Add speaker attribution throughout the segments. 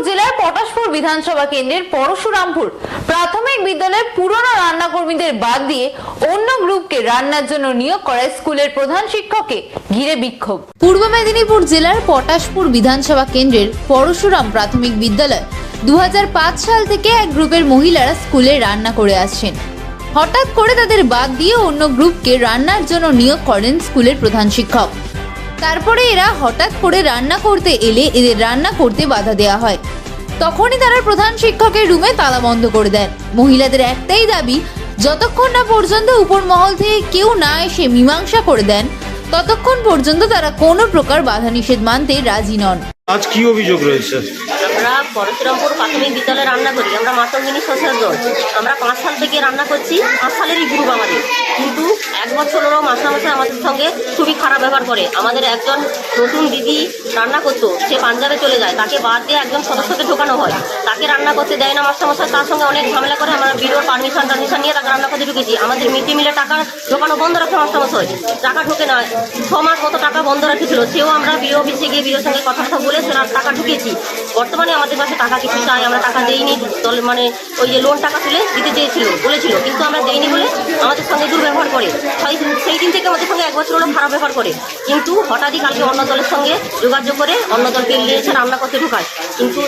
Speaker 1: জেলার পটাশপুর বিধানসভা কেন্দ্রের পরশুরামপুর প্রাথমিক বিদ্যালয়ের পুরনো রান্না কর্মীদের বাদ দিয়ে অন্য গ্রুপকে রান্নার জন্য নিয়োগ করায় স্কুলের প্রধান শিক্ষককে ঘিরে বিক্ষোভ। পূর্ব মেদিনীপুর জেলার পটাশপুর বিধানসভা কেন্দ্রের পরশুরাম প্রাথমিক বিদ্যালয় 2005 সাল থেকে এক গ্রুপের মহিলারা স্কুলে রান্না করে আসছেন। হঠাৎ করে তাদের বাদ দিয়ে অন্য গ্রুপকে রান্নার জন্য নিয়োগ করেন স্কুলের প্রধান শিক্ষক। তারপরে এরা হঠাৎ করে রান্না করতে এলে এদের রান্না করতে বাধা দেওয়া হয়। তখনই তারা প্রধান শিক্ষকের রুমে তালা বন্ধ করে দেন। মহিলাদের একটাই দাবি, যতক্ষণ না পর্যন্ত উপর মহল থেকে কেউ না এসে মীমাংসা করে দেন ততক্ষণ পর্যন্ত তারা কোনো প্রকার বাধা নিষেধ মানতে রাজি নন।
Speaker 2: আজ কি অভিযোগ রয়েছে?
Speaker 3: আমরা পরশুরামপুর প্রাথমিক বিদ্যালয়ে রান্না করি। আমরা মাতঙ্গিনী সোশ্যাল দল। আমরা 5 সাল থেকে রান্না করছি। 5 সালেরই গ্রুপ আমাদের, কিন্তু 1 বছর হলো মাস্টারমশাই আমাদের সঙ্গে খুবই খারাপ ব্যবহার করে। আমাদের একজন নতুন দিদি রান্না করতো, সে পাঞ্জাবে চলে যায়, তাকে বাদ দিয়ে একজন সদস্যকে ঢোকানো হয়। তাকে রান্না করতে দেয় না মাস্টারমশাই, তার সঙ্গে অনেক ঝামেলা করে। আমরা বিরোর পারমিশন নিয়ে তাকে রান্না করতে ঢুকেছি। আমাদের মিড ডে মিলে টাকা ঢোকানো বন্ধ রাখে মাস্টারমশাই, টাকা ঢোকে না। 6 মাস মতো টাকা বন্ধ রাখেছিল, সেও আমরা বিরো অফিসে গিয়ে বিরোর সঙ্গে কথা বলে সেটা টাকা ঢুকেছি। বর্তমানে আমাদের কাছে টাকা কিছু চাই, আমরা টাকা দেইনি। দল মানে ওই যে লোন টাকা তুলে দিতে চেয়েছিল বলেছিল, কিন্তু আমরা দেইনি বলে আমাদের সঙ্গে দুর্ব্যবহার করে। সেই দিন থেকে আমাদের সঙ্গে 1 বছর হলো খারাপ ব্যবহার করে। কিন্তু হঠাৎই কালকে অন্য দলের সঙ্গে যোগাযোগ করে অন্য দলকে নিয়ে এসে রান্না করতে ঢুকায়, কিন্তু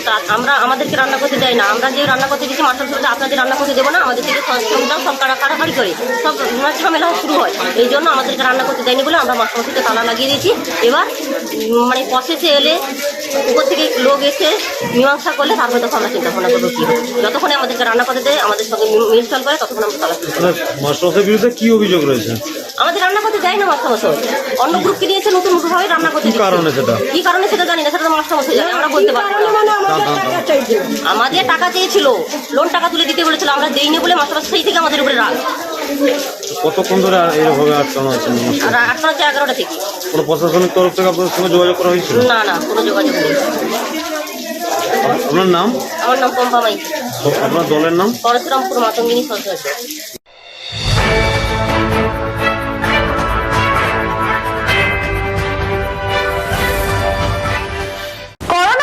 Speaker 3: আমাদেরকে রান্না করতে দেয় না। আমরা যে রান্না করতে দিচ্ছি মাস্টার বলছে আপনাদের রান্না করতে দেবো না, আমাদের থেকে সব কাড়াকাড়ি করে সব ঝামেলা শুরু হয়। এই জন্য আমাদেরকে রান্না করতে দেয়নি বলে আমরা মাস্টারমশাইকে তালা লাগিয়ে দিয়েছি। এবার মানে প্রসেসে এলে উপর থেকে লোক এসে মীমাংসা করলে তারপরে তখন আমরা চিন্তা ভাবনা করবো কি হবে। যতক্ষণে আমাদেরকে রান্না করতে দেয়, আমাদের সঙ্গে মিলস্টল করে, তখন আমরা তালা তুলি।
Speaker 2: মাস্টারমশাইয়ের বিরুদ্ধে কি অভিযোগ রয়েছে?
Speaker 3: আমাদের রান্না করতে দেয় না মাস্টারমশাই, অন্য গ্রুপকে নিয়েছে নতুন ভাবে রান্না করতে।
Speaker 2: কি কারণে সেটা?
Speaker 3: কি কারণে সেটা জানি না, সেটা তো মাস্টারমশাই জানে, আমরা বলতে পারবো না। আমাদের টাকা চেয়েছিল, লোন টাকা তুলে দিতে বলেছিল, আমরা দেইনি বলে মাস্টারমশাই সেই থেকে আমাদের উপরে রাগ।
Speaker 2: কতক্ষণ ধরে এরভাবে আটকানো আছে?
Speaker 3: আটকানো হচ্ছে 11টা থেকে।
Speaker 2: কোনো প্রশাসনিক তরফ থেকে আপনাদের সঙ্গে যোগাযোগ করা হয়েছিল?
Speaker 3: না না, কোনো যোগাযোগ নেই।
Speaker 2: আপনার নাম?
Speaker 3: আমার নাম পম্পা মাইতি।
Speaker 2: আপনার দলের নাম?
Speaker 3: পরশুরামপুর মাতঙ্গিনী সোশ্যাল।